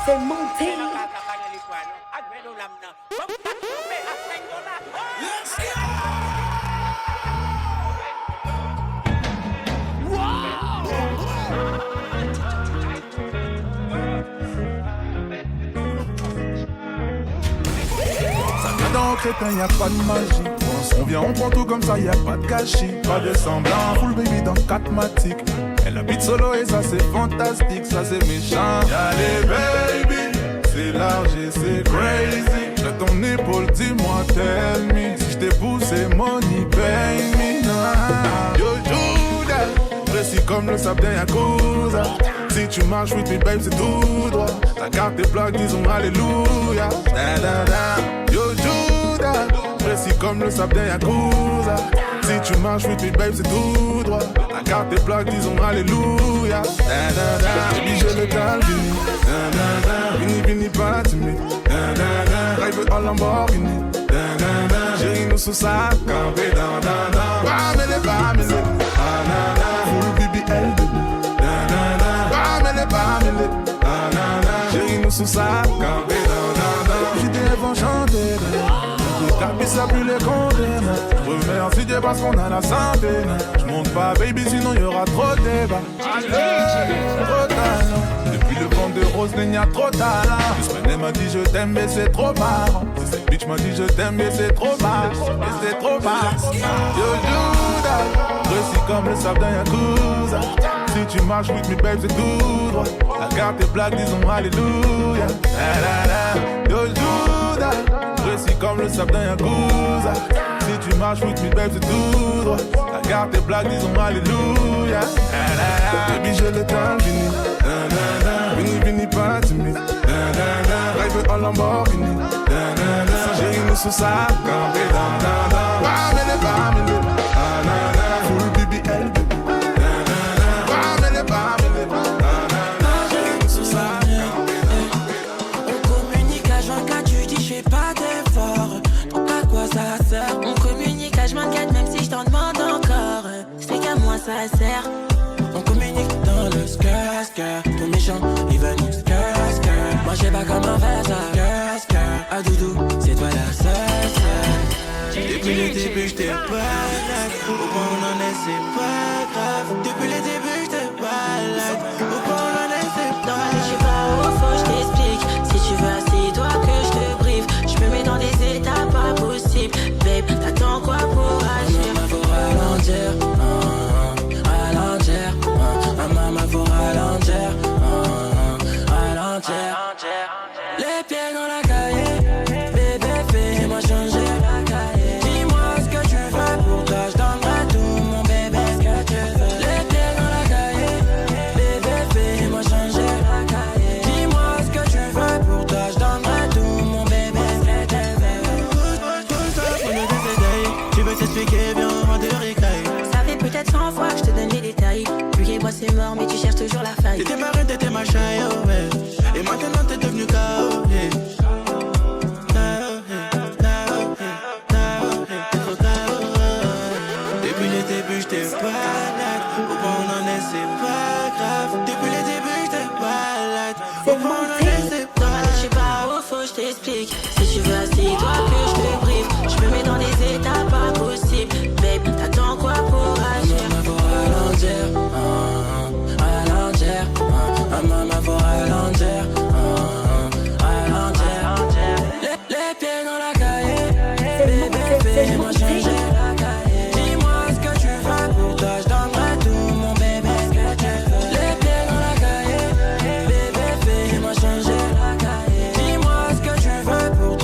C'est monté. Dans crétin, y'a pas de magie. On vient, on prend tout comme ça, y'a pas de gâchis. Pas de semblant, full baby dans 4 matiques. Elle habite solo et ça c'est fantastique, ça c'est méchant. Y'a les baby, c'est large et c'est crazy. J'ai ton épaule, dis-moi, tell me. Si j't'ai poussé, money, pay me. Yo, Judas, précis comme le sable d'un Yakuza. Si tu marches with me, babe, c'est tout droit. Ta carte est plaque, disons alléluia. Da, da, da. Yo, Judas, précis comme le sable d'un Yakuza. Si tu marches with me, babe, c'est tout droit. Ta carte est plaque, disons alléluia. Da, da, da. Baby, je le calvini. Da, da, da. Vini, vini, pas timide. Da, da, da. Drive en Lamborghini. Da, da, da. J'ai nous sous sa campé. Da, da, da. Bamele, bamele. Da, da, da. Full BBL, baby. Chérie, nous sous sa campé. J'ai des vents chanter. Capis ça plus les conteneurs. Remercie Dieu parce qu'on a la santé. J'monte pas baby sinon y'aura trop de débat. Trop talent. Depuis le vent de rose il y a trop talent. Juste m'a dit je t'aime mais c'est trop marrant. Cette bitch m'a dit je t'aime mais c'est trop marrant. Mais c'est trop marrant. Yo Judas, précis comme le sable d'un Yakuza. Si tu marches with me babe c'est tout droit. La carte est black disons alléluia. Yo Judas, précis comme le sable d'un Yakuza. Si tu marches with me babe c'est tout droit. La carte est black disons alléluia. Baby je le calvini. Vini vini pas timide. Drive en Lamborghini. Chérie nous sous sa campé. Bamele bamele. Full BBL. On communique H24 même si je t'en demande encore. C'est qu'à moi ça sert. On communique dans le skirt. Ton méchant il va nous skirt. Moi je sais pas comment faire ça. Skirt. Ah doudou c'est toi la seule. Depuis le début j't'ai pas là. Au point on en est c'est pas grave. Depuis le début j't'ai pas là. Au point on en est c'est pas grave. Je sais pas où faut j't'explique. Si tu veux assieds-toi que j'te brief. J'me mets dans des états pas possibles. Babe, t'attends quoi pour agir? Maman faut ralentir, ralentir. Maman faut ralentir, ralentir. Les pieds dans la cahier, bébé fais-moi changer. Dis-moi ce que tu veux pour toi, je donnerai tout mon bébé ce que tu veux. Les pieds dans la cahier, bébé fais-moi changer. Dis-moi ce que tu veux pour toi, je donnerai tout mon bébé ce que tu veux. Tu veux t'expliquer, viens on rentre de récré. Ça fait peut-être 100 fois que je te donne les détails. Lui et moi c'est mort mais tu cherches toujours la faille. T'étais ma reine, t'étais ma chaille, oh ouais. Et maintenant t'es devenu KO, yeah. T'es trop KO. Depuis le début j'étais malade. Au point on en est c'est pas grave. Depuis le début j'étais malade. Au point on en est c'est pas grave. Je sais pas où faut je t'explique. Si tu veux assieds-toi que je te brief. Je me mets dans des états pas possibles. Babe, t'attends quoi pour agir? Maman faut ralentir, ralentir. Maman faut ralentir, ralentir. Les pieds dans la cahier, bébé fais-moi changer. Dis-moi ce que tu veux pour toi, je donnerai tout mon bébé ce que tu veux. Les pieds dans la cahier, bébé fais-moi changer. Dis-moi ce que tu veux pour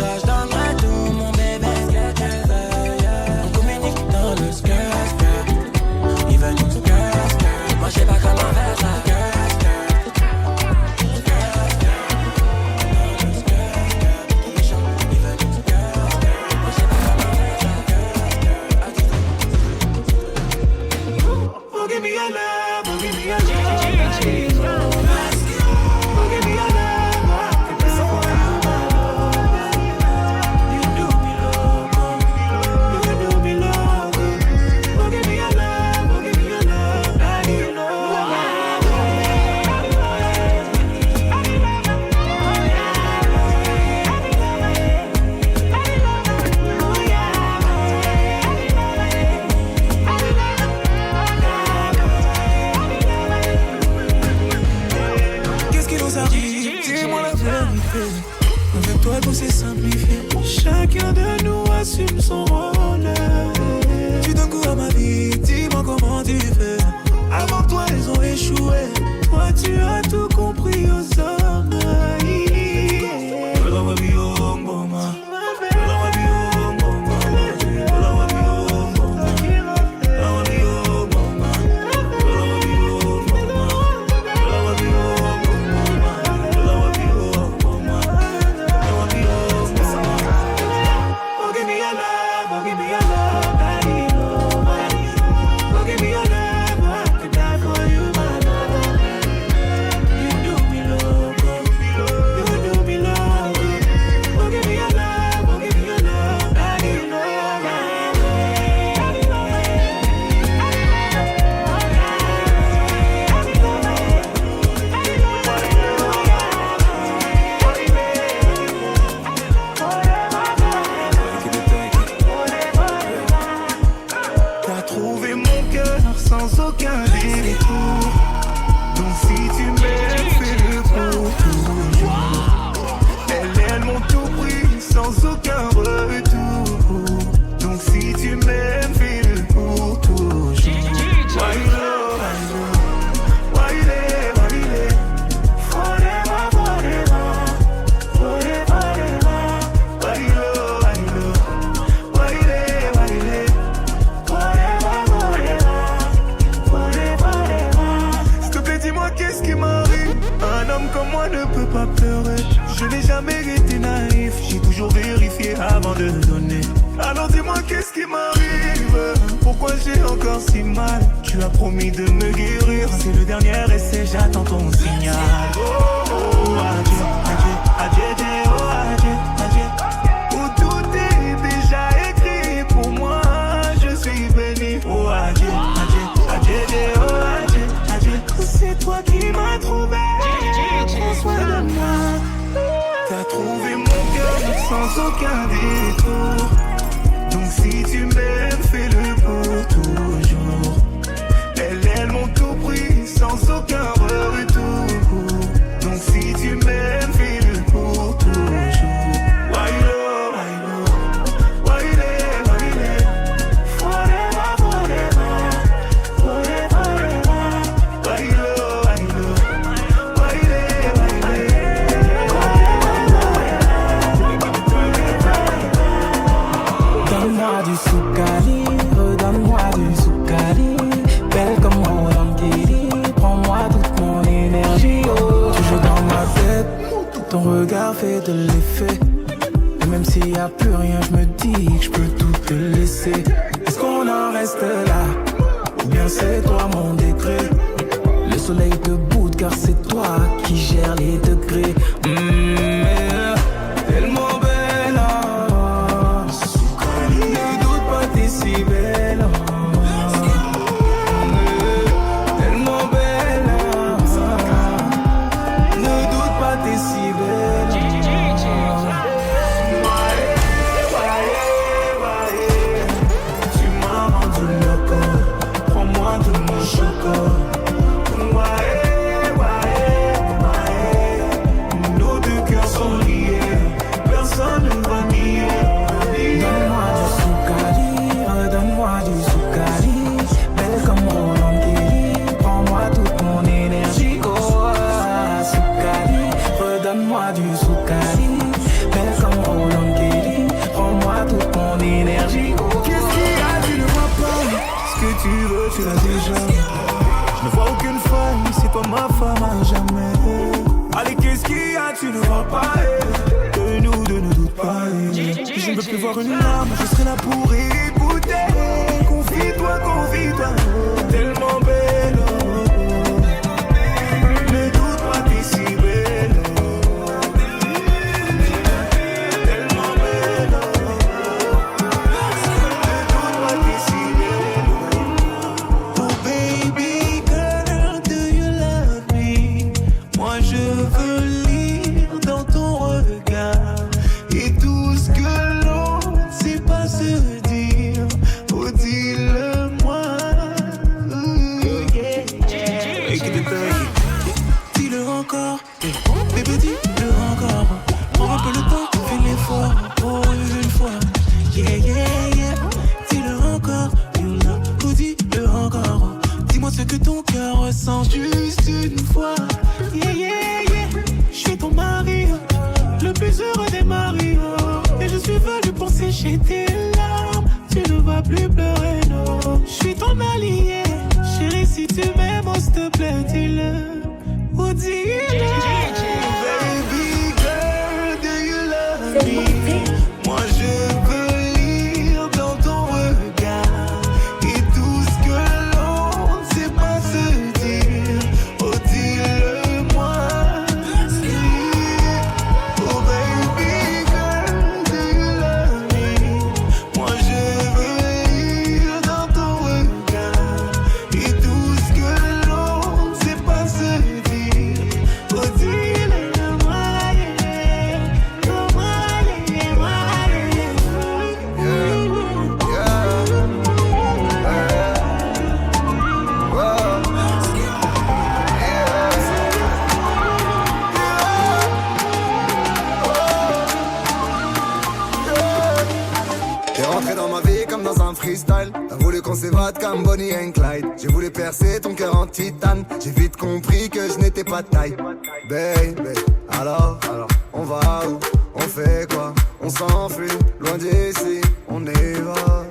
trouvé mon cœur sans aucun détour. Donc si tu m'aimes, fais-le pour toujours. Elles m'ont tout pris sans aucun retour. Donc si tu m'aimes, fais-le pour toujours. Why love, why love, why love, forever, forever, forever, forever. Why love, why love, why love, why love, forever, forever, forever, forever. S'il te plaît, dis-moi qu'est-ce qui m'arrive. Un homme comme moi ne peut pas pleurer. Je n'ai jamais été naïf, j'ai toujours vérifié avant de donner. Alors dis-moi qu'est-ce qui m'arrive. Pourquoi j'ai encore si mal? Tu as promis de me guérir. C'est le dernier essai, j'attends ton signal. Oh, adieu, adieu, adieu, adieu, oh, adieu, adieu. Où tout est déjà écrit pour moi, je suis béni. Oh, adieu, adieu, adieu, adieu, oh, adieu, adieu. C'est toi qui m'as trouvé. Prends soin de moi. T'as trouvé mon cœur sans aucun détour. Donc si tu m'aimes, fais-le pour toujours. Elles m'ont tout pris sans aucun retour. Donc si tu m'aimes, fais-le pour toujours. Why love, why love, why love, why love, forever, forever, forever, forever. Why love, why love, why love, why love. Donne-moi du soukali, redonne-moi du soukali. Belle comme Roland Guéry, prends-moi toute mon énergie. Oh, toujours dans ma tête, ton regard fait de l'effet. Et même s'il y a plus rien, je me dis que je peux tout te laisser. Est-ce qu'on en reste là? Ou bien c'est toi mon décret? Le soleil debout car c'est toi qui gères les degrés. Tellement belle, oh. Ne doute pas, t'es si belle, oh. Tellement belle, oh. Ne doute pas, t'es si belle, tu m'as rendu loco. Prends-moi de mon chocolat. Nos deux cœurs sont liés, personne ne va nier. Donne-moi du soukali, redonne-moi du soukali. Belle comme Roland Guéry, prends-moi toute mon énergie. Oh, soukali, redonne-moi du soukali. Belle comme Roland Guéry, prends-moi toute mon énergie. Oh, qu'est-ce qu'il y a, tu ne vois pas? Ce que tu veux, tu l'as déjà. Je ne vois aucune faille, c'est toi ma femme à jamais. Allez, qu'est-ce qu'il y a, tu ne vois pas? De nous deux, ne doute pas. Je ne veux plus voir une larme, je serai là pour écouter. Confie-toi, confie-toi. Tellement belle, oh. Ne doute pas, t'es si belle, oh. Tellement belle, oh. Ne doute pas, t'es si belle, oh. Oh baby girl, do you love me? Moi je veux lire dans ton regard. Et tout ce que l'on ne sait pas se dire, oh dis-le-moi. Dis-le encore, bébé dis-le encore. Prends un peu le temps, fais l'effort, pour une fois. Yeah, yeah, yeah. Dis-le encore, oh dis-le encore. Dis-moi ce que ton cœur ressent juste une fois. Yeah, yeah, yeah. Je suis ton mari, le plus heureux des maris. Et je suis venu pour sécher tes larmes. Tu ne vas plus pleurer, non. Je suis ton allié, chérie, si tu m'aimes, oh, s'il te plaît, dis-le. Oh, dis-le. Baby girl, do you love me? Moi je veux lire dans ton regard. Et tout ce que l'on ne sait pas se dire, oh dis-le-moi. Oh baby girl, do you love me? Moi je veux lire dans ton regard. Et tout ce que l'on ne sait pas se dire, comme Bonnie and Clyde. J'ai voulu percer ton cœur en titane. J'ai vite compris que je n'étais pas de taille. Baby, alors, on va où? On fait quoi? On s'enfuit, loin d'ici, on y va.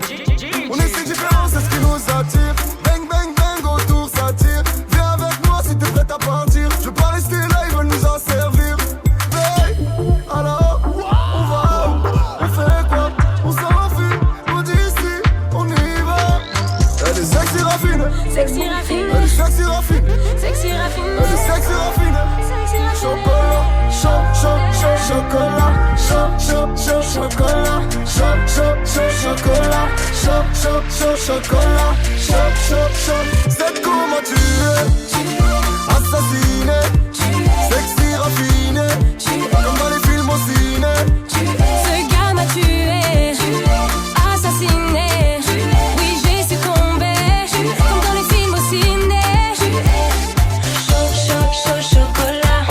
On est si différents, c'est ce qui nous attire. Bang, bang, bang, autour ça tire. Viens avec moi si t'es prête à partir. Je veux pas rester là, ils veulent nous en servir. Baby, alors, on va où? On fait quoi? On s'enfuit, loin d'ici, on y va. Elle est sexy raffine. Sexy raffine. Elle est sexy raffine. Sexy raffine. Elle est sexy raffine. Chocolat, chocolat, chocolat, chocolat, c'est comment tu es, assassiné, sexy raffiné, comme dans les films au ciné. Ce gars m'a tué, assassiné, oui j'ai succombé, comme dans les films au ciné. Chocolat.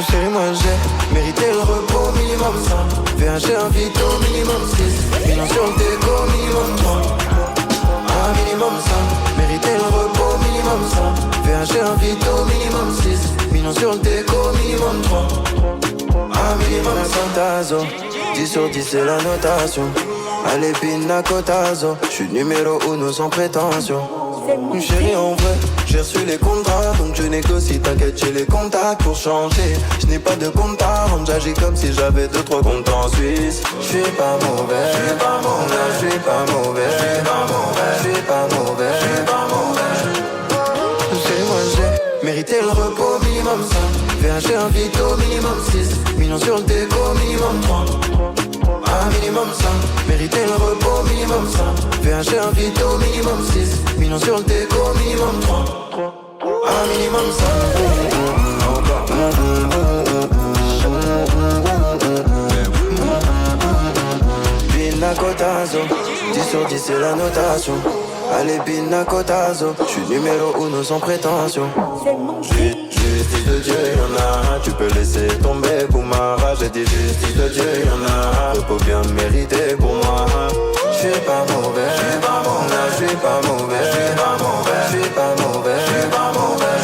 Chérie, moi j'ai mérité le repos minimum 100. VHG invite au minimum 6. Millions sur le déco minimum 3. Un minimum 100. Mérité le repos minimum 100. VHG invite au minimum 6. Millions sur le déco minimum 3. Un minimum 100 tazo. 10 sur 10 c'est la notation. Allez pina cotazo. J'suis numéro 1 sans prétention. Chérie en vrai, j'ai reçu les contrats, donc je négocie, t'inquiète j'ai les contacts pour changer. Je n'ai pas de compte à rendre, j'agis comme si j'avais 2-3 comptes en Suisse. Je suis pas mauvais, je suis pas mauvais, je suis pas mauvais, je suis pas mauvais, je suis pas mauvais, je suis pas mauvais. Chérie moi j'ai mérité le repos minimum 5. VHG invite au minimum 6. Millions sur le déco minimum 3. Un minimum 5, mériter le repos minimum 5. VHG invite au minimum 6. Millions sur le déco minimum 3. Un minimum 5. Pina cotazo, 10 sur 10 c'est la notation. Allez pina cotazo, j'suis numéro 1 sans prétention. Justice de Dieu, y'en a, tu peux laisser tomber pour ma rage. J'ai dit justice de Dieu, y'en a, repos bien mérité pour moi. J'suis pas mauvais, j'suis pas mauvais, j'suis pas mauvais, j'suis pas mauvais, j'suis pas mauvais, j'suis pas mauvais.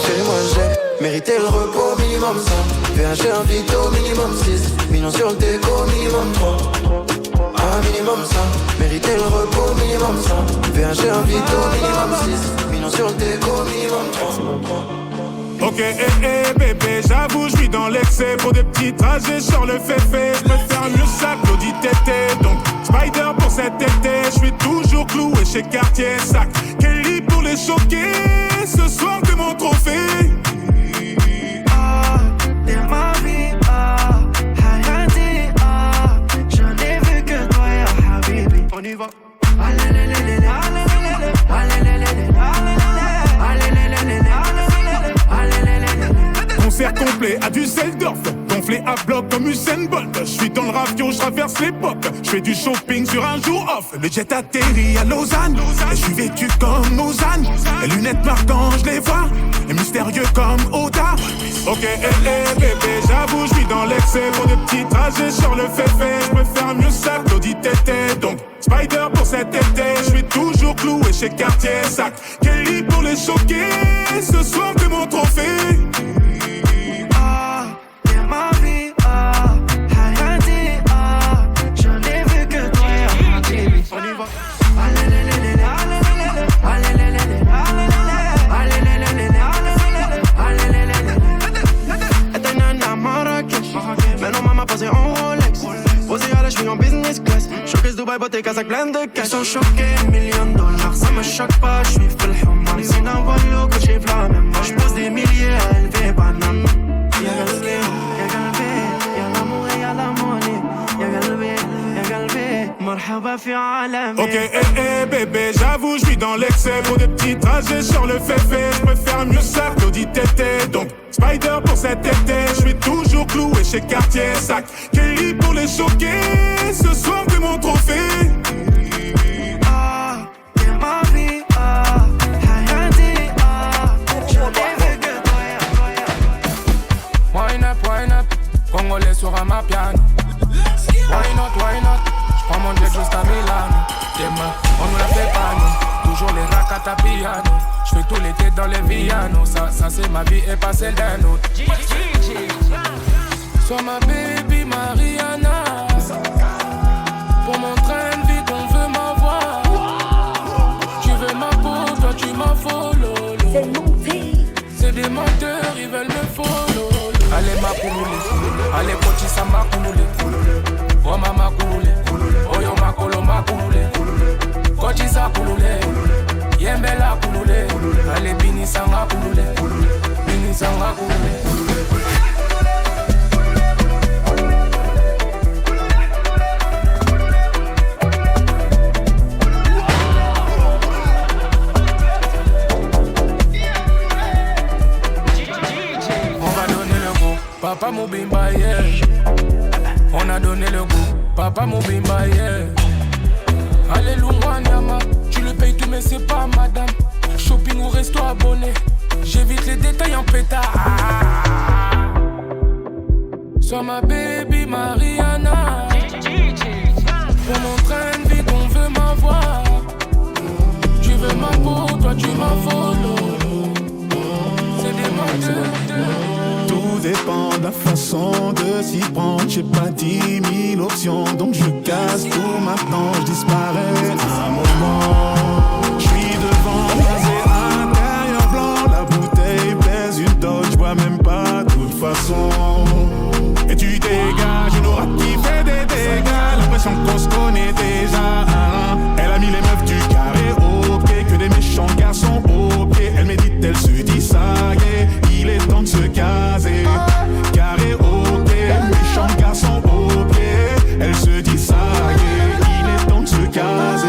Chérie moi j'ai mérité le repos minimum 5. VHG invite au minimum 6. Millions sur le déco minimum 3. Un minimum 5, mériter le repos minimum 5. VHG invite au minimum 6. Millions sur le déco minimum 3. Ok, bébé, j'avoue, j'suis dans l'excès. Pour des petits trajets sur le féfé, j'préfère mieux ça que l'audit tété. Donc, Spider pour cet été, j'suis toujours cloué chez Cartier Sac. Kelly pour les choquer, ce soir t'es mon trophée. Ah, t'es ma vie, ah, Hayati, ah, j'en ai vu que toi, ya Habibi. On y va. Concert complet à Düsseldorf, gonflé à bloc comme Usain Bolt. J'suis dans le ravio, j'traverse l'époque. J'fais du shopping sur un jour off. Le jet atterrit à Lausanne, et j'suis vêtu comme Ozan. Les lunettes marquant, j'les vois, et mystérieux comme Oda. Ok, bébé, j'avoue, j'suis dans l'excès. Pour des petits trajets sur le féfé, j'préfère mieux ça que l'audit tété. Donc, Spider pour cet été, j'suis toujours cloué chez Cartier Sac. Kelly pour les choquer, ce soir t'es mon trophée. Ma vie, ah, Hayati, ah, j'en ai vu que toi, ya Habibi. On y va. Elle est nana à Marrakech, maintenant maman posée en Rolex. Posée à la j'suis en business class. Showcase Dubaï, beauté, Kazakh, plein de cash. Ils sont choqués, $1 million, ça me choque pas, j'suis fait le humain. Si d'un volo, que j'ai la même. Moi j'pose des milliers à élever banane. Y'a galbé, y'a galbé, y'a l'amour et y'a la monnaie. Y'a galbé, y'a galbé, marhaba fi alami. Ok, bébé, j'avoue, j'suis dans l'excès. Pour des petits trajets sur le féfé, j'préfère mieux ça que l'audit tété. Donc, Spider pour cet été, j'suis toujours cloué chez Cartier Sac. Kelly pour les choquer, ce soir t'es mon trophée. Ah, t'es ma vie, ah, Hayati, ah, j'en ai vu que toi, ya. Wine up, congolais sur un piano. la piano. Je fais tout l'été dans les Villanos. Ça c'est ma vie et pas celle d'un autre. Sois ma baby Mariana. Pour mon train de vie qu'on veut m'avoir. Tu veux ma peau, toi tu m'as follow. C'est monté. C'est des menteurs, ils veulent me follow. Allez ma coulée, allez coach ça m'a coulé. Oh mama coulé, oh yo ma colo ma coulé. Coach ça coulé, yembela coulé. Allez bini ça m'a coulé, bini ça m'a coulé. Papa Moubimba, yeah. On a donné le goût. Papa Moubimba, yeah. Alléluia, Nyama. Tu le payes tout, mais c'est pas madame. Shopping ou resto abonné. J'évite les détails en pétard. Sois ma baby Mariana. Pour mon train de vie qu'on veut m'avoir. Tu veux ma peau, toi tu m'as follow. C'est des menteurs. Tout dépend de la façon de s'y prendre. J'ai pas 10 000 options, donc je casse tout maintenant, je disparais à un moment. Je suis devant, rasé intérieur blanc. La bouteille pèse une tonne, je bois même pas de toute façon. Et tu dégages une aura qui fait des dégâts. L'impression qu'on se connaît déjà. Elle a mis les meufs du carré au pied, que des méchants garçons au pied. Elle médite, elle se dit ça y est, il est temps de se caser. Carré au pied, méchant garçon au pied. Elle se dit ça y est, il est temps de se caser.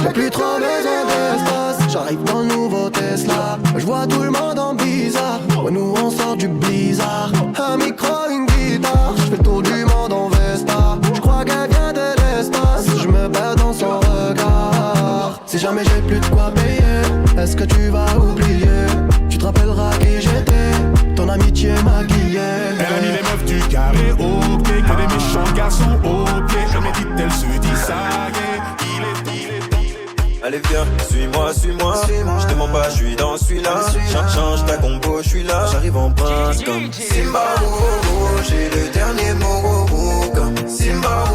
J'ai plus trop besoin d'espace. J'arrive dans le nouveau Tesla. Je vois tout le monde en bizarre. Ouais, nous on sort du blizzard. Un micro, une guitare. Je fais le tour du monde en Vesta. Je crois qu'elle vient de l'espace. Je me perds dans son regard. Si jamais j'ai plus de quoi payer, est-ce que tu vas oublier? Tu te rappelleras qui j'étais. Ton amitié maquillée. Elle a mis les meufs du carré au pied, que des méchants garçons au pied. Elle médite, elle se dit ça y est, il est. Allez viens, suis-moi, je te mens pas, je suis dans celui-là. Change ta compo, je suis là. J'arrive en prince comme Simba, j'ai le dernier mot, comme Simba,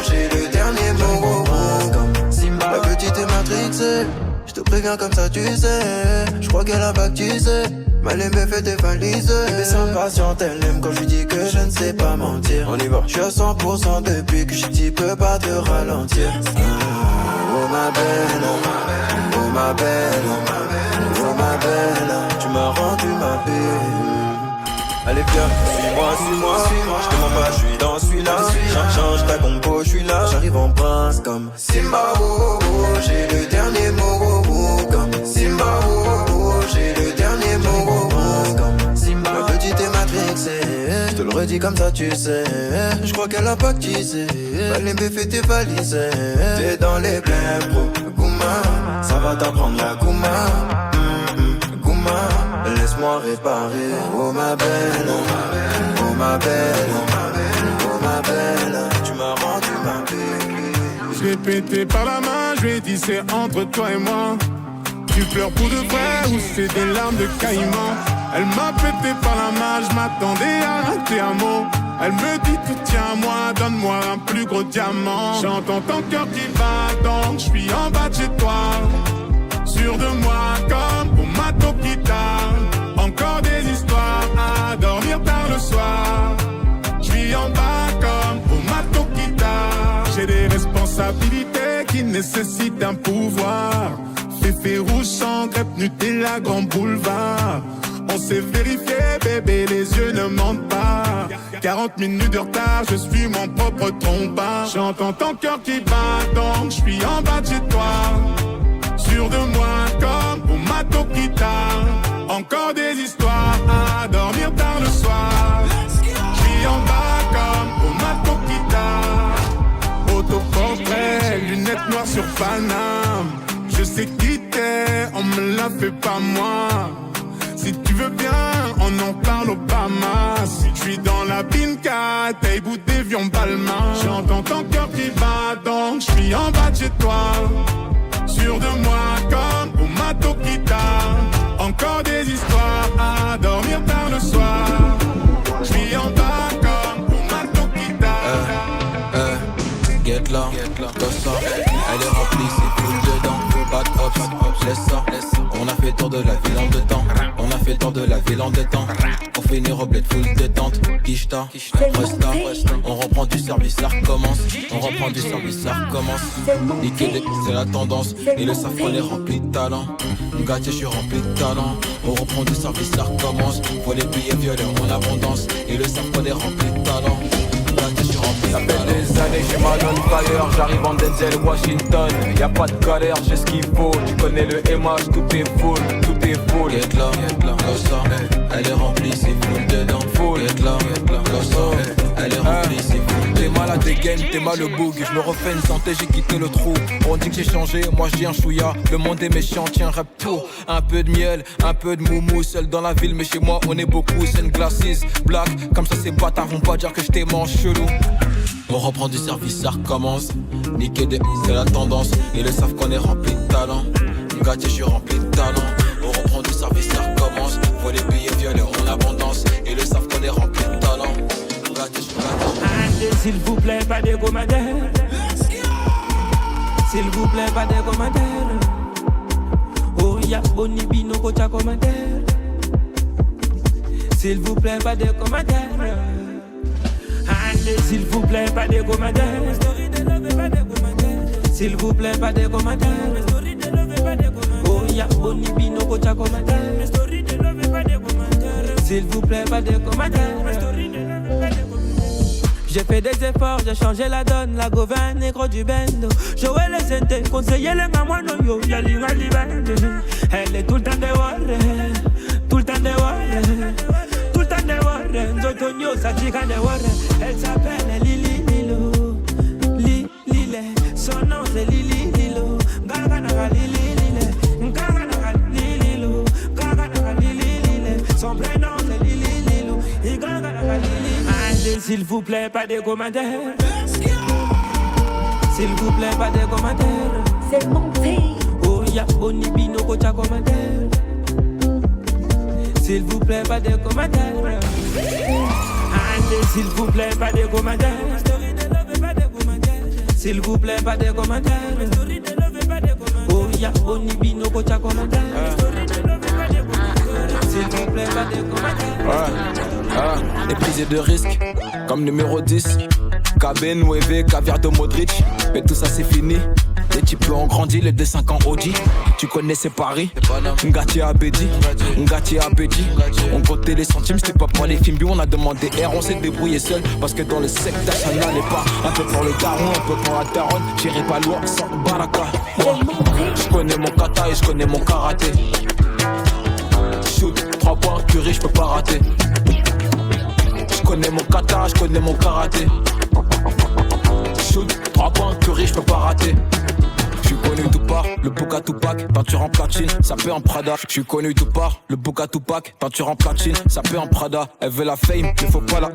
j'ai le dernier mot, comme Simba. La petite est matrixée, je te préviens comme ça tu sais. Je crois qu'elle a baptisé, mal aimé fait tes valises. Mais sans patiente, elle aime quand je lui dis que je ne sais pas mentir. On y va, je suis à 100% depuis que je dis peux pas te ralentir. Oh ma belle, oh ma belle, oh ma belle, tu m'as rendu ma belle. Allez viens, suis-moi, je te mens pas, je suis dans celui-là. Change ta compo, je suis là. J'arrive en prince comme Simba, j'ai le dernier mot, comme Simba, j'ai le dernier mot, comme Simba. La petite est matrixée, je te le redis comme ça tu sais. Je crois qu'elle a pactisé, elle aimait fait tes valises. T'es dans les blèmes, bro, Gouma, ça va t'apprendre la Gouma. Gouma, laisse-moi réparer. Oh ma belle, oh ma belle, oh ma belle, tu m'as rendu ma belle. Je l'ai pété par la main, je lui ai dit c'est entre toi et moi. Tu pleures pour de vrai ou c'est des larmes de caïman? Elle m'a pété par la main, je m'attendais à rater un mot. Elle me dit tu tiens à moi, donne-moi un plus gros diamant. J'entends ton cœur qui bat, donc je suis en bas de chez toi. Sûr de moi comme au mato guitare. Encore des histoires à dormir tard le soir. Je suis en bas comme au mato guitare. J'ai des responsabilités qui nécessitent un pouvoir. Féfé rouge sans crêpe, Nutella, grand boulevard. On s'est vérifié, bébé, les yeux ne mentent pas. 40 minutes de retard, je suis mon propre trompeur. J'entends ton cœur qui bat, donc je suis en bas de chez toi. Sûr de moi comme au mato guitare. Encore des histoires à dormir tard le soir. Je suis en bas comme au mato guitare. Autoportrait, lunettes noires sur Paname. Je sais qui t'es, on me la fait pas moi. Si tu veux bien, on on en parle au Bahamas. J'suis dans la Pinca, t'es bout d'évion Balmain. J'entends ton cœur qui bat, donc j'suis en bas de chez toi. Sûr de moi comme au Matokita. Encore des histoires à dormir tard le soir. J'suis en bas comme au Matokita. Get là, ça. Elle est remplie, c'est full dedans. Back up, laisse ça. On a fait le tour de la ville en 2 temps. On a fait le tour de la ville en 2 temps. Pour finir au bled full détente. Kishta, resta. On reprend du service, ça recommence. On reprend du service, ça recommence. Liquide, c'est la tendance. Et le safran est rempli de talent. Gâté, je suis rempli de talent. On reprend du service, ça recommence. Faut les billets violets en abondance. Et le safran est rempli de talent. Ça fait des années, j'ai mal on fire. J'arrive en Denzel, Washington. Y'a pas de galère, j'ai ce qu'il faut. Tu connais le MH, tout est full. Get là, ça. Elle est remplie, c'est full dedans. Get là, ça. Elle est remplie, c'est full. T'es malade, t'es game, t'es mal le boug. Je me refais une santé, j'ai quitté le trou. On dit que j'ai changé, moi je dis un chouïa. Le monde est méchant, tiens, rap tout. Un peu de miel, un peu de moumou. Seul dans la ville, mais chez moi on est beaucoup. Sunglasses, black, comme ça ces bâtards vont pas dire que je t'aimance chelou. On reprend du service, ça recommence. Niquer des c'est la tendance. Ils le savent qu'on est rempli de talent. Gâté, je suis rempli de talent. On reprend du service, ça recommence. Faut les billets violets en abondance. Ils le savent qu'on est rempli de talent. Gâté, je suis gâté. S'il vous plaît, pas de commentaires. S'il vous plaît, pas de commentaires. Oh, y'a Bonibi, no coach commentaire. S'il vous plaît, pas de commentaires. S'il vous plaît, pas de commentaires. S'il vous plaît, pas de commentaires. Oh, y'a Bonibi, no coach commentaire. S'il vous plaît, pas de commentaires. J'ai fait des efforts, j'ai changé la donne, la gouverne, négro du bendo. Joël les senté, conseiller les mamans, non yo, y'a l'ira l'ibende. Elle est tout le temps dehors, tout le temps dehors, tout le temps dehors. Nzotonio, sa chica dehors. Elle s'appelle Lili Lilo, Lile, son nom c'est Lili Lilo. Gaganara Lili Lile, Gaganara Lili Lilo, Gaganara Lili Lile. Son prénom c'est Lili Lilo, Gaganara Lili. S'il vous plaît, pas de commentaires. S'il vous plaît, pas de commentaires. C'est monté. Oh, y'a Bonibi, no coach commentaire. S'il vous plaît, pas de commentaires. S'il vous plaît, pas de commentaires. S'il vous plaît, pas de commentaires. Oh, y'a Bonibi, no coach commentaire. S'il vous plaît, pas de commentaires. Les prises de risque, comme numéro 10. KB, Nueve, caviar de Modric. Mais tout ça c'est fini. Les types ont grandi, les 2-5 ans Audi. Tu connais c'est Paris. Ngati Abedi, Ngati Abedi. On comptait les centimes, c'était pas pour les films. On a demandé R, on s'est débrouillé seul. Parce que dans le secteur ça n'allait pas. Un peu pour le daron, un peu pour la daronne. J'irai pas loin sans baraka. Je connais mon kata et je connais mon karaté. Shoot, 3 points, curry, je peux pas rater. Je connais mon kata, je connais mon karaté. Shoot, 3 points, curry, je peux pas rater. Je suis connu tout part, le Boca Tupac, peinture en platine, ça peut en Prada. Je suis connu tout part, le Boca Tupac, peinture en platine, ça peut en Prada. Elle veut la fame, mais faut pas la...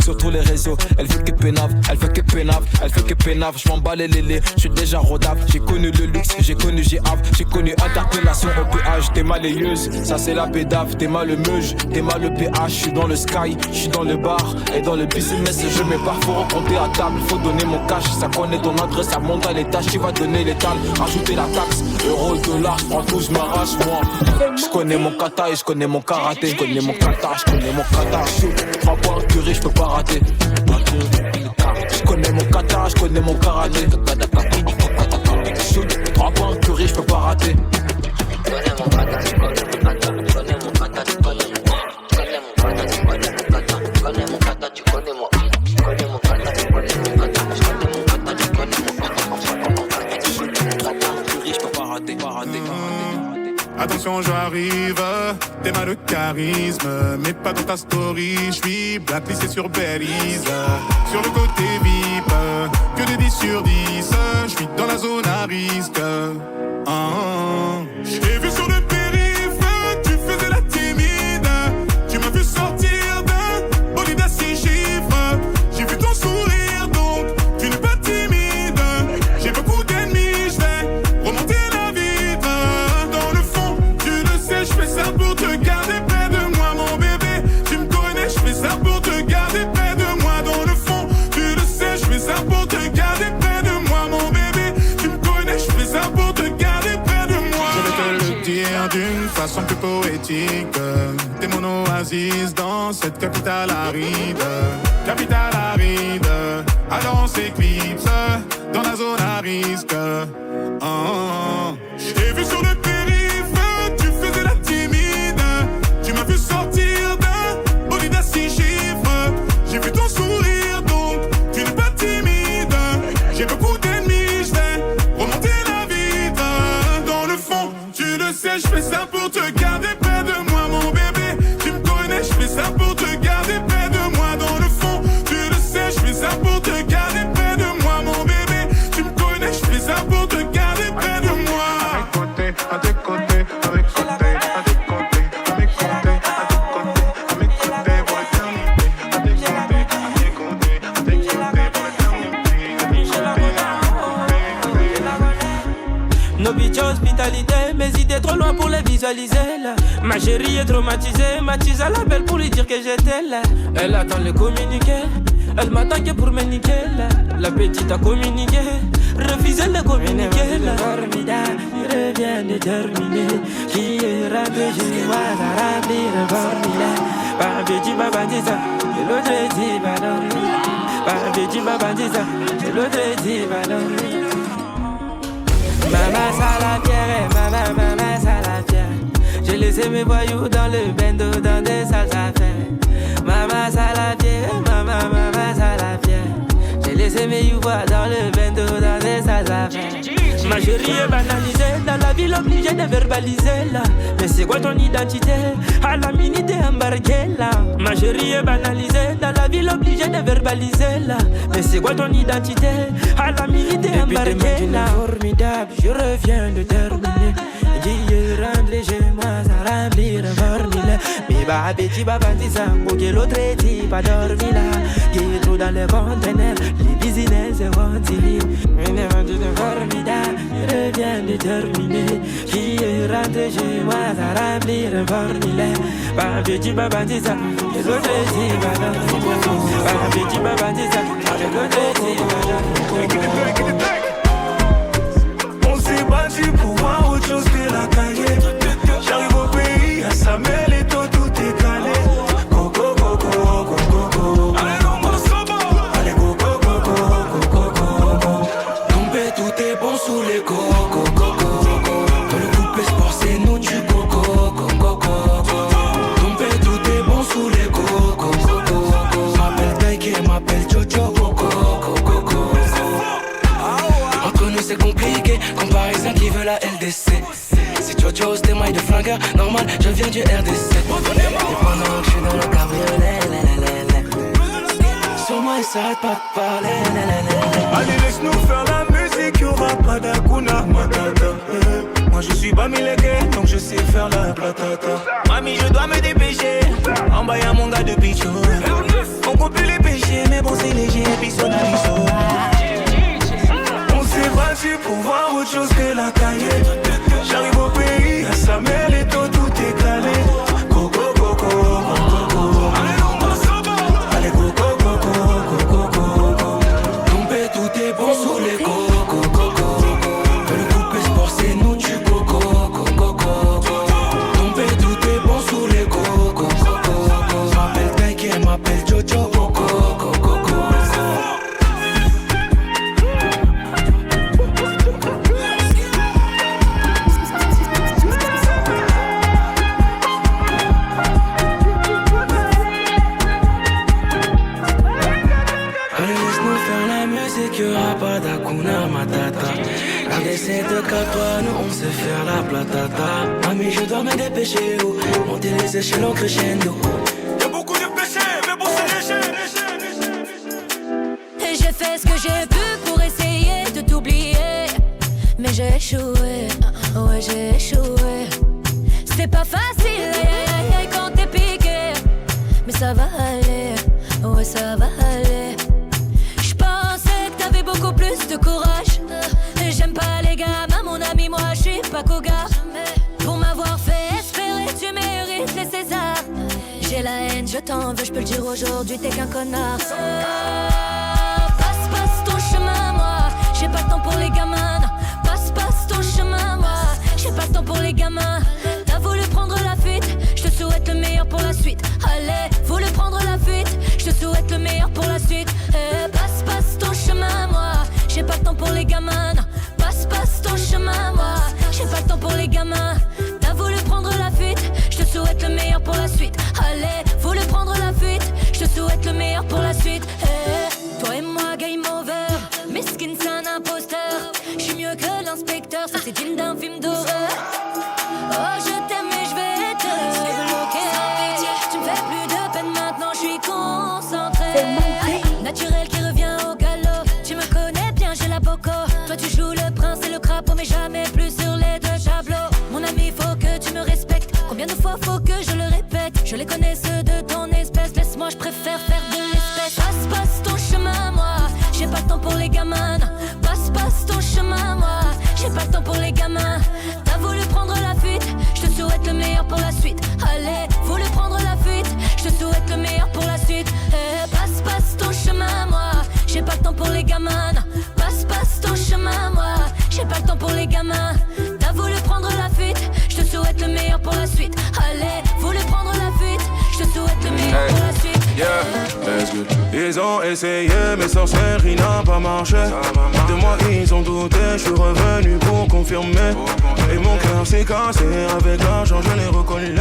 Sur tous les réseaux, elle veut que pénave, elle veut que pénave, elle veut que pénave. Je m'en bats les lélés, je suis déjà rodable. J'ai connu le luxe, j'ai connu G-Av, j'ai connu interpellation au péage. T'es malayeuse, ça c'est la bédave. T'es mal le meuge, t'es mal le PH. Je suis dans le sky, je suis dans le bar et dans le business. Je me barre, faut recompter à table, faut donner mon cash. Ça connaît ton adresse, ça monte à l'étage, tu vas donner l'étal, rajouter la taxe. Euro, dollar, j'prends tout, j'm'arrache moi. Je connais mon kata et je connais mon karaté. Je connais mon kata, je connais mon kata. 3 points curry, je peux pas rater. Je connais mon kata, je connais mon karaté. 3 points curry, je peux pas rater. Attention, j'arrive, t'es mal le charisme, mais pas dans ta story. J'suis blacklisté sur Belize, sur le côté VIP, que de 10 sur 10. J'suis dans la zone à risque. J'ai vu sur le périph', tu faisais la timide. Tu m'as vu sont plus poétiques. T'es mon oasis dans cette capitale aride. Capitale aride, alors on s'éclipse dans la zone à risque. J'ai vu sur le périph', tu faisais la timide. Tu m'as vu sortir d'un bolide à 6 chiffres. J'ai vu ton sourire, donc tu n'es pas timide. J'ai beaucoup d'ennemis, je vais remonter la vitre. Dans le fond, tu le sais, je fais ça pour te garder près de moi, mon bébé. Tu me connais, je fais ça pour te garder près de moi. Dans le fond, tu le sais, je fais ça pour te garder près de moi, mon bébé. Tu me connais, je fais ça pour te garder près de moi. À tes côtés, à mes côtés, à tes côtés, à mes côtés, à tes côtés, à mes côtés, pour l'éternité. À tes côtés, à tes côtés, à tes côtés, pour l'éternité. Nos bitches hospitalité, mes idées trop loin pour les visualiser là. Ma chérie est traumatisée, m'attise à la belle pour lui dire que j'étais là. Elle attend le communiqué, elle m'attend que pour me niquer là. La petite a communiqué, refusé de communiquer là. Formidable, il revient de terminer. Qui est rentré chez moi, ça remplit le formulaire. Par un petit babandisa, et l'autre dit va dormir. Par un petit babandisa, et l'autre dit va dormir. Maman Salapierre, maman Salapierre. J'ai laissé mes voyous dans le bendo, dans des sales affaires. Maman Salapierre, maman Salapierre. J'ai laissé mes youvois dans le bendo, dans des sales affaires. Ma chérie est banalisée, dans la ville obligée de verbaliser là. Mais c'est quoi ton identité? À la minute t'es embarqué là. Ma chérie est banalisée, dans la ville obligée de verbaliser là. Mais c'est quoi ton identité? À la minute t'es embarqué là. Formidable, je reviens de terminer. Dieu rend léger, moi ça remplit le formulaire. Mais bah petit babandisa, pour que l'autre est pas dormi là. Qui est trop dans les conteneurs, les business et ventilés. Une vendu de formidable, je reviens de terminer. Qui est rentré chez moi, ça remplit le formulaire. Bah petit babandisa, que l'autre est pas dormi. Bah petit babandisa, que l'autre est pas dormi. On s'est battu pour voir autre chose que la cahier. J'arrive au pays, à Samuel et toi tout est calé. Coco, coco, coco, coco. Allez, allez, coco, coco, coco, coco. Tombé, tout est bon sous les coco, coco. Dans le coupé sport, c'est nous du coco, coco, coco. Tombé, tout est bon sous les coco, coco. M'appelle Taïké, m'appelle Jojo, coco, coco, coco. Entre nous c'est compliqué, comme par exemple qui veut la LDC. Si Jojo c'était maille de flingueur, normal je viens du RDC. Et pendant que je suis dans le cabriolet, sur moi il s'arrête pas de parler. Allez laisse-nous faire la musique, y'aura pas d'Akuna Matata. Moi je suis Bamileke, donc je sais faire la platata. Mami je dois me dépêcher, en bas y'a mon gars de Picho. On coupe plus les péchés, mais bon c'est léger, puis son aviso. On s'est battu pour voir autre chose que la cahier. J'arrive au pays, à Samuel et toi tout est calé. Coco, coco, coco. Allez, coco, coco, coco, coco. Tombé, tout est bon sous les coco, coco. Le coupé sport, c'est nous du coco, coco, coco. Tombé, tout est bon sous les coco, coco. M'appelle Taïké, m'appelle Jojo, coco, coco, coco. Y'aura pas d'Akuna Matata. RDC de 4 nous on sait faire la platata. Ami je dois me dépêcher, oh. Monter les échelons crescendo. Y'a beaucoup de péchés, mais bon c'est léger. Et j'ai fait ce que j'ai pu pour essayer de t'oublier. Mais j'ai échoué, ouais j'ai échoué. C'est pas facile, quand t'es piqué. Mais ça va aller, ouais ça va aller. Beaucoup plus de courage. J'aime pas les gamins, mon ami, moi je suis pas Koga. Pour m'avoir fait espérer, tu mérites les Césars. J'ai la haine, je t'en veux, je peux le dire aujourd'hui, t'es qu'un connard. Passe ton chemin, moi. J'ai pas le temps pour les gamins. Passe ton chemin, moi. J'ai pas le temps pour les gamins. T'as voulu prendre souhaite le meilleur pour la suite. Passe ton chemin, moi. J'ai pas le temps pour les gamins. Non. Passe ton chemin, moi. J'ai pas le temps pour les gamins. T'as voulu prendre la fuite. Je te souhaite le meilleur pour la suite. Allez, voulu prendre la fuite. Je te souhaite le meilleur pour la suite. Toi et moi, game over. Miskin, c'est un imposteur. J'suis mieux que l'inspecteur. Ça, c'est digne d'un film d'horreur. Oh, je t'aime et je vais te bloquer. Tu me fais plus de peine maintenant, je suis concentré. Naturel qui revient au galop. Tu me connais bien, j'ai la boco. Toi tu joues le prince et le crapaud, mais jamais plus sur les deux tableaux. Mon ami, faut que tu me respectes. Combien de fois faut que je le répète? Je les connais ceux de ton espèce. Laisse-moi, je préfère faire de l'espèce. Passe ton chemin, moi. J'ai pas le temps pour les gamins. Passe ton chemin, moi. J'ai pas le temps pour les gamins. T'as voulu prendre la fuite. Je te souhaite le meilleur pour la suite. Allez, voulu prendre la fuite. Je te souhaite le meilleur pour la suite. Passe ton chemin, moi. J'ai pas le temps pour les gamins. Passe ton chemin, moi. J'ai pas le temps pour les gamins. T'as voulu prendre la fuite. Je te souhaite le meilleur pour la suite. Allez, voulu prendre la fuite. Je te souhaite le meilleur pour la suite. Let's go. Ils ont essayé, mais sorcellerie n'a pas marché. De moi ils ont douté, je suis revenu pour confirmer. Et mon cœur s'est cassé, avec l'argent je l'ai reconnu.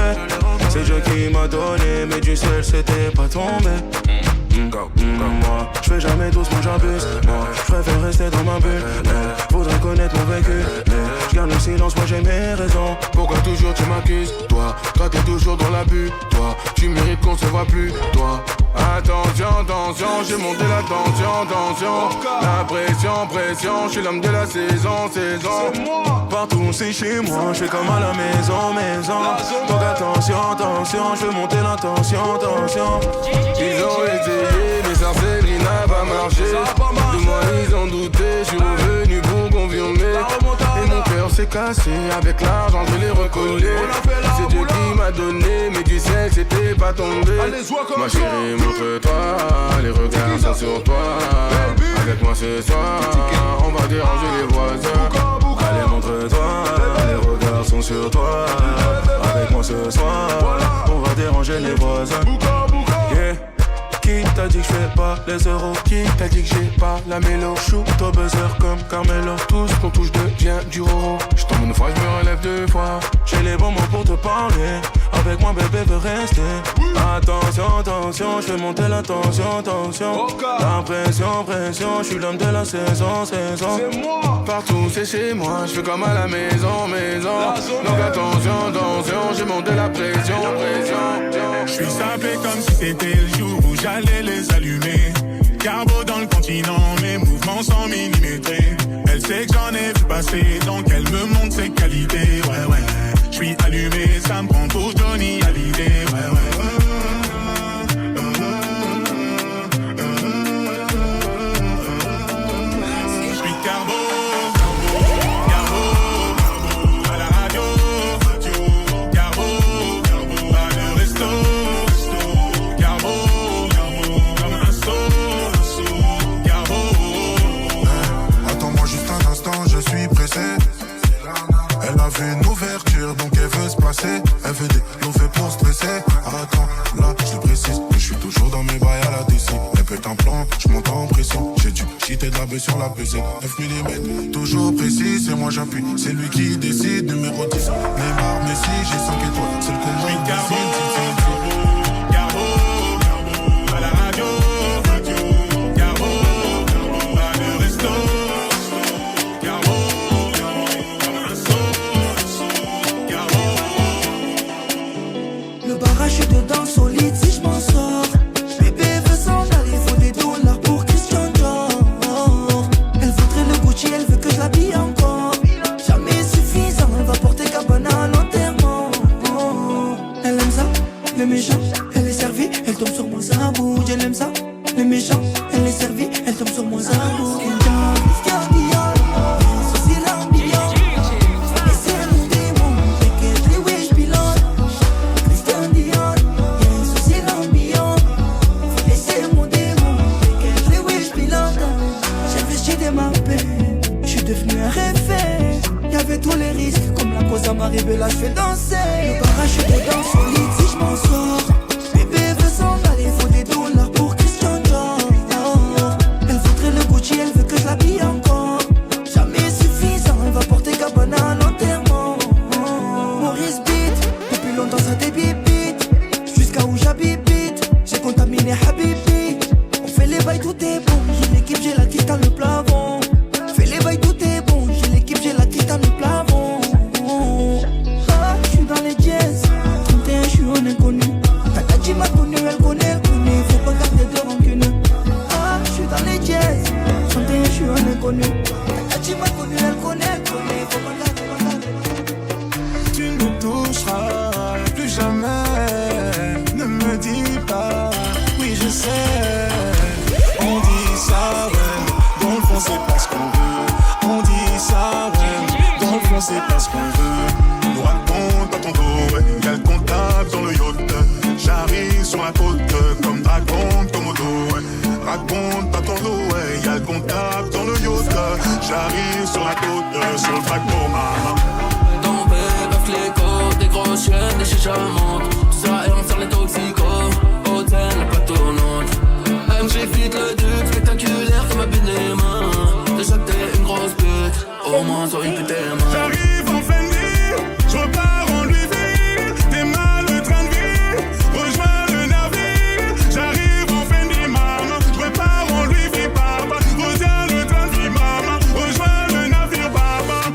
C'est Dieu qui m'a donné, mais du ciel c'était pas tombé. Moi, je fais jamais doucement, j'abuse. Moi, je préfère rester dans ma bulle. Faudrait connaître mon vécu. Je garde le silence, moi j'ai mes raisons. Pourquoi toujours tu m'accuses? Toi t'es toujours dans l'abus. Toi, tu mérites qu'on se voit plus. Toi, attention, j'ai monté la tension. La pression, je suis l'homme de la saison. Partout c'est chez moi, je fais comme à la maison. Donc attention, je veux monter la tension. Ils ont essayé, mais sorcellerie n'a pas marché. De moi ils ont douté, je suis revenu pour confirmer. Et mon cœur s'est cassé, avec l'argent je l'ai recollé. C'est Dieu qui m'a donné, mais du ciel c'était pas tombé. Ma chérie, montre-toi, les regards sont sur toi. Avec moi ce soir, on va déranger les voisins. Allez, montre-toi, les regards sont sur toi. Avec moi ce soir, on va déranger les voisins. Yeah. Qui t'a dit que je fais pas les euros? Qui t'a dit que j'ai pas la mélo? Shoot au buzzer comme Carmelo. Tout ce qu'on touche devient du roro. Je tombe une fois, je me relève deux fois. J'ai les bons mots pour te parler. Avec moi bébé veut rester. Attention, je fais monter la tension. La pression, je suis l'homme de la saison. C'est moi. Partout c'est chez moi, je fais comme à la maison. Donc attention, j'ai monté la pression. Je suis sapé comme si c'était le jour où j'allais les allumer. Carbo dans le continent, mes mouvements sont millimétrés. Elle sait que j'en ai vu passer, donc elle me montre ses qualités. Ouais, je suis allumé, ça me prend pour Johnny Hallyday. Ouais. Je suis carbo. À la radio, carbo, à le resto. Carbo, comme un saut, carbo. Attends-moi juste un instant, je suis pressé. Elle a vu une ouverture, donc elle veut se placer. Elle veut des faits pour stresser. Attends, là, je précise que je suis toujours dans mes bails à la DC. Elle pète un plan, je monte en pression. J'ai dû cheater de la baie sur la PC. 9 mm, toujours précis, c'est moi j'appuie. C'est lui qui décide, numéro 10. Neymar, Messi, j'ai 5 étoiles. C'est le combat, il décide. À la radio, carbo, à le resto. Carbo, comme un saut, carbo. Le barrage est dedans solide si je m'en sors. Bébé veut s'en aller, faut des dollars pour Christian Dior. Elle voudrait le Gucci, elle veut que je l'habille encore. Jamais suffisant, elle va porter Cabana à l'enterrement. Elle aime ça, le méchant, elle est servie, elle tombe sur moi, ça bouge. Elle aime ça, le méchant, elle est servie, elle tombe sur moi, ça bouge. Tous les risques, comme la cause à m'arriver là, je fais danser. Le barrage est dedans solide si je m'en sors. Bébé veut s'en aller, faut des dollars pour Christian sa bibite. J'ai contaminé Habibi. On fait les bails, tout est bon. J'ai l'équipe, j'ai la quitte à le plafond. Fais les bails, tout est bon. J'ai l'équipe, j'ai la quitte à le plafond. Ah, j'suis dans les jazz. 31, j'suis un inconnu. Takati m'a connu, elle connaît. Faut pas garder de rancune. Ah, j'suis dans les jazz. 31, j'suis un inconnu. Takati m'a connu, elle connaît. Faut pas garder. Tu ne me toucheras plus jamais. Ne me dis pas, oui je sais. On dit ça, ouais. Dans le fond c'est pas ce qu'on veut. On dit ça, ouais. Dans le fond c'est pas ce qu'on veut. Nous raconte dans ton dos, ouais. Y'a le contact dans le yacht. J'arrive sur la côte comme dragon, Komodo, ouais. Raconte dans ton dos, ouais. Y'a le contact dans le yacht. J'arrive sur la côte, sur le dragon, maman. Fléco, des grosses chiennes, des chichas montent. Tout ça et on sort les toxicos. Hôtel, la pâte tournante. MG fit le duc, spectaculaire comme un but des mains. Déjà que t'es une grosse pute, au moins sois une pute des mains. J'arrive en Fendi, je repars en Louis V. T'es mal le train de vie, rejoins le navire. J'arrive en Fendi, maman, je repars en Louis V, papa. Rejoins le train de vie, maman, rejoins le navire, papa.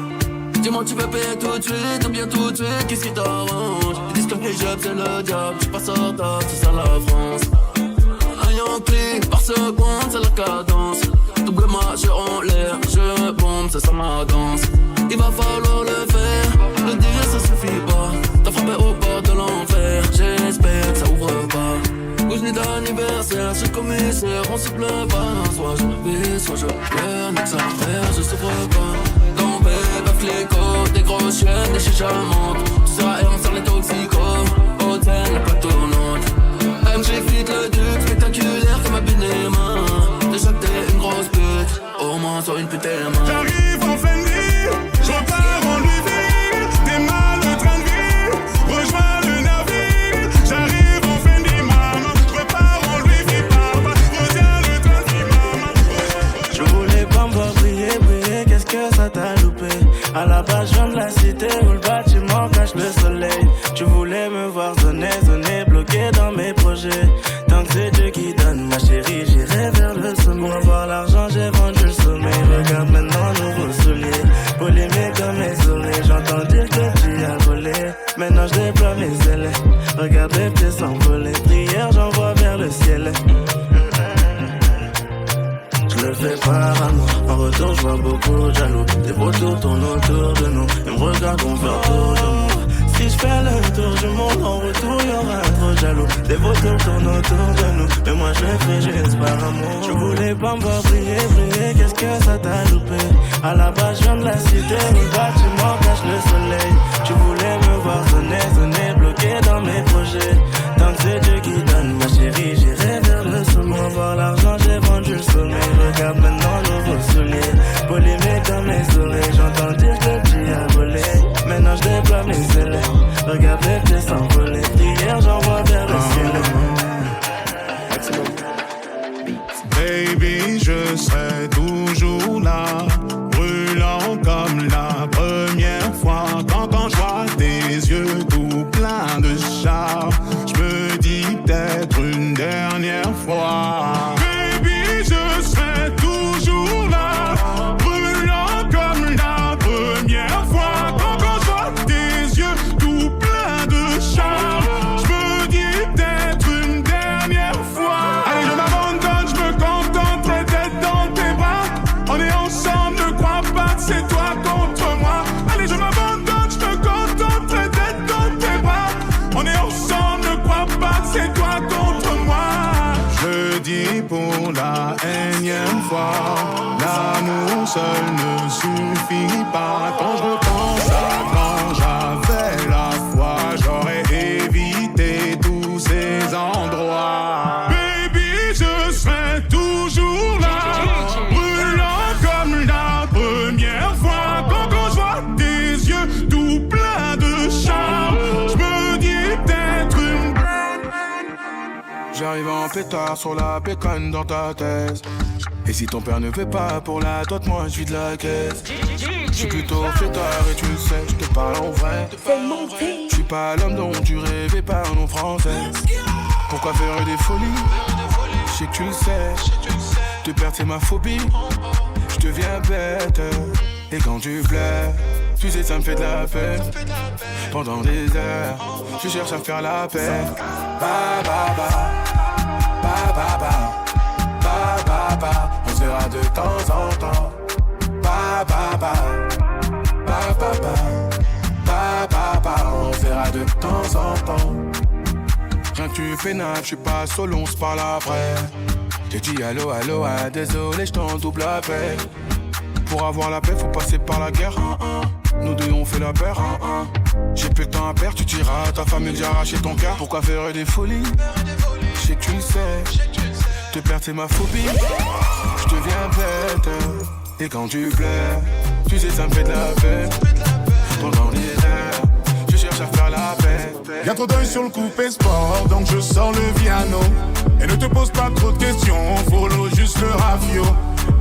Dis-moi tu veux payer tout de suite ou bien tout de suite, qu'est-ce qui t'arrange? Ils disent que le hijab c'est le diable, j'suis pas sortable, c'est ça la France. Un Yankee par seconde, c'est la cadence. Double majeur en l'air, je bombe, c'est ça ma danse. Il va falloir le faire, le dire ça suffit pas. T'as frappé au bord de l'enfer, j'espère que ça ouvre pas. Bouge d'anniversaire, chez le commissaire, on se plaint pas. Soit je vis, soit je pleure, nique sa mère, je souffre pas. Fléco, des grosses chiennes, des chichas montent. Tout ça et on sort les toxicos. Hôtel, la pâte tournante. MG fit le duc, spectaculaire comme un but des mains. Déjà que t'es une grosse pute, au moins sois une pute des mains. J'arrive en Fendi, je repars en Louis V. T'es mal le train de vie, rejoins le navire. J'arrive en Fendi, maman, je repars en Louis V, papa. Rejoins le train de vie, maman. Je voulais pas me voir briller, briller, qu'est-ce que ça t'a loupé? À la base, je viens de la cité où le bâtiment cache le soleil. Tu voulais me voir zoner, zoner, bloqué dans mes projets. Tant que c'est Dieu qui donne, ma chérie, j'irai vers le sommet. Pour avoir l'argent, j'ai vendu le sommeil. Regarde maintenant, nouveaux souliers. Polémique comme mes oreilles. J'entends dire que tu as volé. Maintenant, je déploie mes ailes. Regarde les pieds s'envoler. Prière, j'envoie vers le ciel. Je le fais par amour, en retour je vois beaucoup de jaloux. Des vautours tournent autour de nous, ils me regardent, on fait autour de nous. Si je fais le tour du monde, en retour y'aura trop jaloux. Des vautours tournent autour de nous, mais moi je le fais juste par amour. Je voulais pas me voir briller, briller, qu'est-ce que ça t'a loupé? À la base je viens de la cité, le bâtiment cache le soleil. Tu voulais me voir zoner, zoner, bloqué dans mes projets. Tant que c'est Dieu qui donne, ma chérie, j'irai vers le sommet. Pour avoir l'argent, j'ai vendu le sommeil. Regarde maintenant nouveaux souliers. Polémique dans mes oreilles. J'entends dire que tu as volé. Maintenant je déploie mes ailes. Regarde les pieds s'envoler. Hier j'envoie vers le ciel. Baby, je serai toujours là, brûlant comme la première fois. Quand je vois tes yeux tout pleins de charme, je me dis peut-être une dernière fois. Baby, je serai toujours là, brûlant comme la première fois. Quand je vois tes yeux tout pleins de charme, je me dis peut-être une dernière fois. Allez, je m'abandonne, je me contenterai d'être dans tes bras. On est ensemble, ne crois pas que c'est toi contre moi. Allez, je m'abandonne, je me contenterai d'être dans tes bras. On est ensemble, ne crois pas que c'est toi contre moi. Je dis pour la énième fois, l'amour seul ne suffit pas. Quand je repense à quand j'avais la foi, j'aurais évité tous ces endroits. Baby, je serai toujours là, brûlant comme la première fois. Quand je vois tes yeux tout pleins de charme, je me dis peut-être une... J'arrive en pétard sur la pécane dans ta thèse. Et si ton père ne fait pas pour la dot, moi je vis de la caisse. J'suis plutôt fêtard et tu le sais, j'te parle en vrai. J'suis pas l'homme dont tu rêvais par nom français. Pourquoi faire des folies? Je sais que tu le sais. Te perdre c'est ma phobie. Je deviens bête. Et quand tu plais, tu sais ça me fait de la peine. Pendant des heures, je cherche à faire la paix. Ba ba ba, ba ba ba, ba ba ba. On sera de temps en temps. Ba ba ba, ba ba ba, ba ba ba. On sera de temps en temps. Rien que tu fais nappe, je suis pas solo, on se parle après. J'ai dit allô, allô, ah, désolé, je t'en double appel. Pour avoir la paix, faut passer par la guerre. Nous deux, on fait la paire. J'ai plus le temps à perdre, tu diras à ta famille que j'ai arraché ton cœur. Pourquoi faire des folies? Je sais que tu le sais. Te perdre, c'est ma phobie. Je deviens bête. Et quand tu plais, tu sais, ça me fait de la peine. Pendant les heures, je cherche à faire la paix. Y'a trop d'œil sur le coupé sport, donc je sors le piano. Et ne te pose pas trop de questions, follow juste le rafio.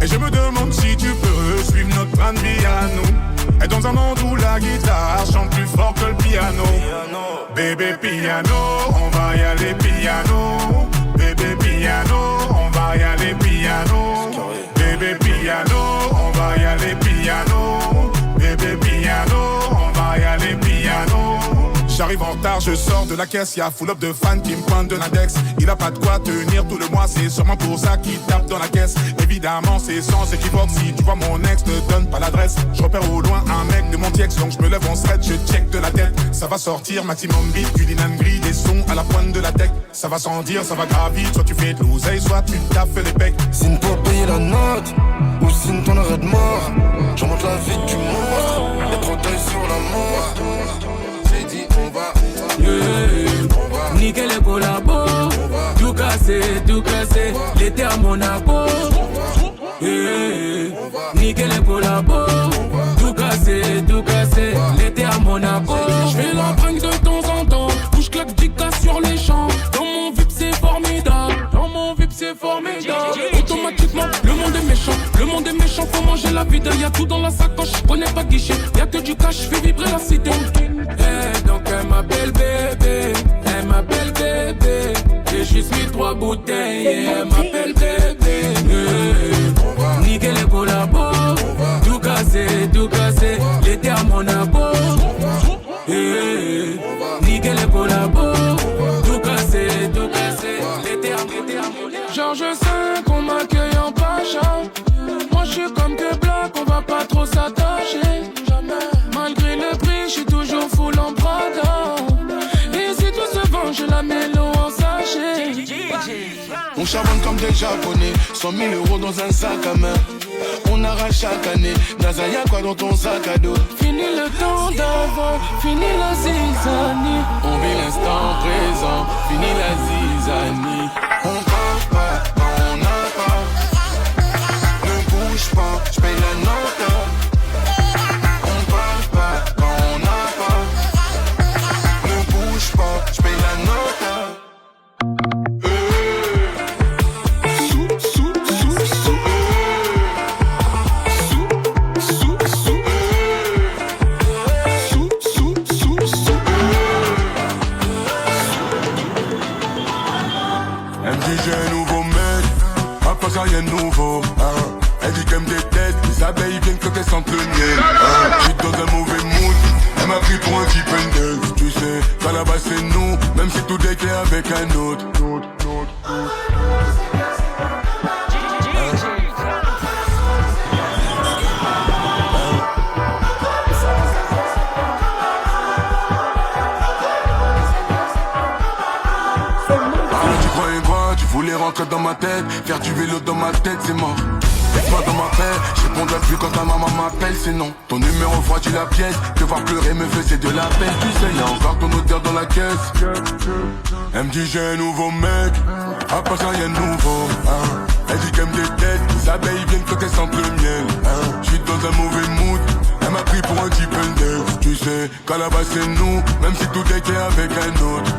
Et je me demande si tu peux suivre notre plan de vie à nous. Et dans un monde où la guitare chante plus fort que le piano. Bébé piano, on va y aller piano. Bébé piano, on va y aller piano. Bébé piano, on va y aller piano. Bébé piano, on va y aller piano. J'arrive en retard, je sors de la caisse, y'a full up de fans qui me pointent de l'index. Il a pas de quoi tenir tout le mois, c'est sûrement pour ça qu'il tape dans la caisse. Évidemment, c'est sans équivoque, si tu vois mon ex, ne donne pas l'adresse. Je repère au loin un mec de mon tiex, donc je me lève en thread, je check de la tête. Ça va sortir, maximum beat, du linan gris, des sons à la pointe de la tech. Ça va sans dire, ça va gravir, soit tu fais de l'oseille, soit tu taffes les pecs. Signe pour payer la note, ou signe ton arrêt de mort. J'en monte la vie du monstre, y'a trop d'œil sur la mort. J'ai dit on va, nickel les collabos, tout cassé, l'été à Monaco. Nickel les collabos, tout cassé, l'été à Monaco. J'fais la prank de temps en temps, où j'claque 10K sur les champs. Dans mon VIP c'est formidable, automatiquement, le monde est méchant, faut manger la vida. Y'a tout dans la sacoche, connais pas guichet. Y'a que du cash, fais vibrer la cité. Donc elle m'appelle bébé, j'ai juste mis 3 bouteilles, elle m'appelle bébé. Nickel les collabos, tout cassé, l'été à Monaco. Nickel les collabos, tout cassé, l'été à Monaco. Genre je sais qu'on m'accueille en pacha. Moi je suis comme que Black, on va pas trop s'attacher. Malgré le prix, je suis toujours full en Prada. Et si tout se vend, je la mélo en sachet. On charbonne comme des japonais, 100 000 euros dans un sac à main. On arrache chaque année, Naza y'a quoi dans ton sac à dos? Fini le temps d'avant, fini la zizanie. On vit l'instant présent, fini la zizanie. On part pas, on n'a pas. Ne bouge pas, j'paye la note. On part pas, on n'a pas. Ne bouge pas, j'paye la note. J'ai un nouveau mec, à pas ça rien de nouveau. Elle dit qu'elle me déteste, les abeilles viennent que qu'elles sentent le miel. J'suis dans un mauvais mood, elle m'a pris pour un type index. Tu sais, qu'à la base c'est nous, même si tout est clair avec un autre. Voulais rentrer dans ma tête, faire du vélo dans ma tête, c'est mort. Laisse-moi dans ma paix, je répondrai plus quand ta maman m'appelle, c'est non. Ton numéro froidit la pièce, te voir pleurer me faisait de la peine. Tu sais, y'a encore ton odeur dans la caisse. Elle me dit j'ai un nouveau mec, à part ça y'a un nouveau. Elle dit qu'elle me déteste, les abeilles viennent quand elles sentent le miel. J'suis dans un mauvais mood, elle m'a pris pour un type index. Tu sais, qu'à la base c'est nous, même si tout est clair avec un autre.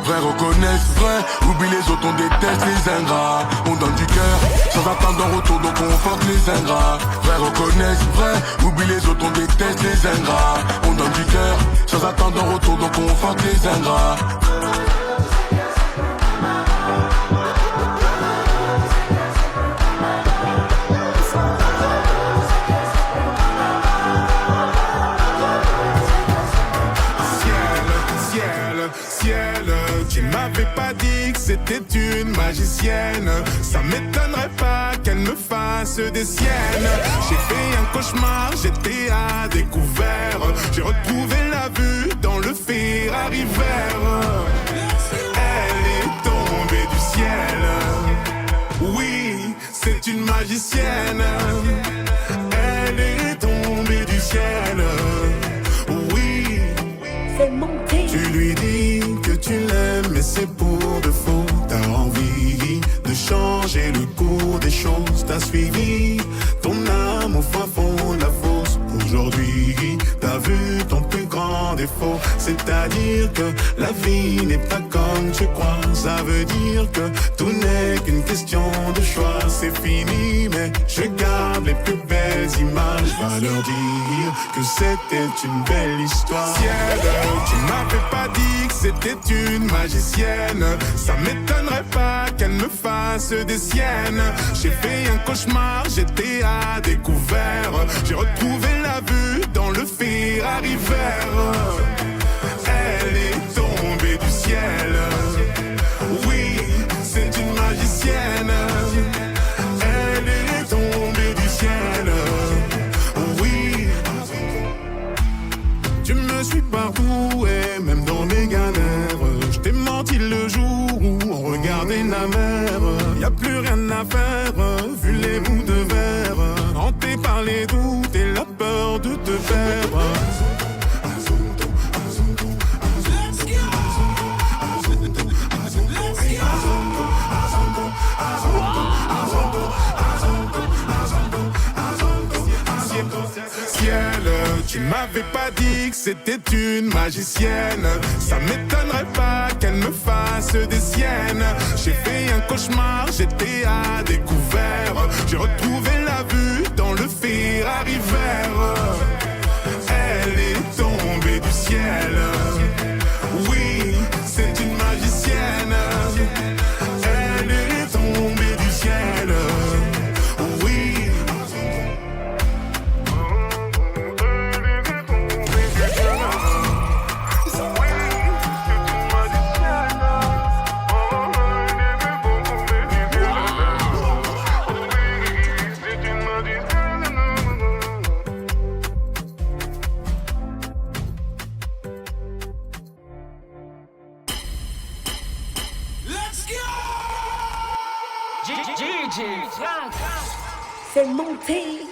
Vrai reconnaissent vrai, oublie les autres, on déteste les ingrats. On donne du cœur, sans attendre en retour, donc on fuck les ingrats. Vrai reconnaissent vrai, oublie les autres, on déteste les ingrats. On donne du cœur, sans attendre en retour, donc on fuck les ingrats. c'était une magicienne. Ça m'étonnerait pas qu'elle me fasse des siennes. J'ai fait un cauchemar, j'étais à découvert. J'ai retrouvé la vue dans le Ferrari vert. Elle est tombée du ciel. Oui, c'est une magicienne. Elle est tombée du ciel. Oui, c'est monté. Tu lui dis que tu l'aimes, mais c'est pour de faux. T'as envie de changer le cours des choses. T'as suivi ton âme au fin fond de la fosse. Aujourd'hui, t'as vu ton plus grand défaut. C'est-à-dire que la vie n'est pas comme tu crois. Ça veut dire que tout n'est qu'une question de choix. C'est fini, mais je garde les plus belles images. Va leur dire que c'était une belle histoire. Ciel, tu m'avais pas dit que c'était une magicienne. Ça m'étonnerait pas qu'elle me fasse des siennes. J'ai fait un cauchemar, j'étais à découvert. J'ai retrouvé la vue dans le Ferrari vert. Elle est tombée du ciel. Oui, c'est une magicienne. Elle est tombée du ciel. Oui, tu me suis partout et même dans mes galères. Je t'ai menti le jour où on regardait la mer. Y a plus rien à faire, vu les bouts de verre. Hanté par les doutes et la peur de te perdre. Ciel, tu m'avais pas dit que c'était une magicienne. Ça m'étonnerait pas qu'elle me fasse des siennes. J'ai fait un cauchemar, j'étais à découvert. J'ai retrouvé la vue dans le Ferrari vert. Elle est tombée du ciel. Oui, c'est une magicienne. Elle est tombée du ciel. Oui. C'est monté.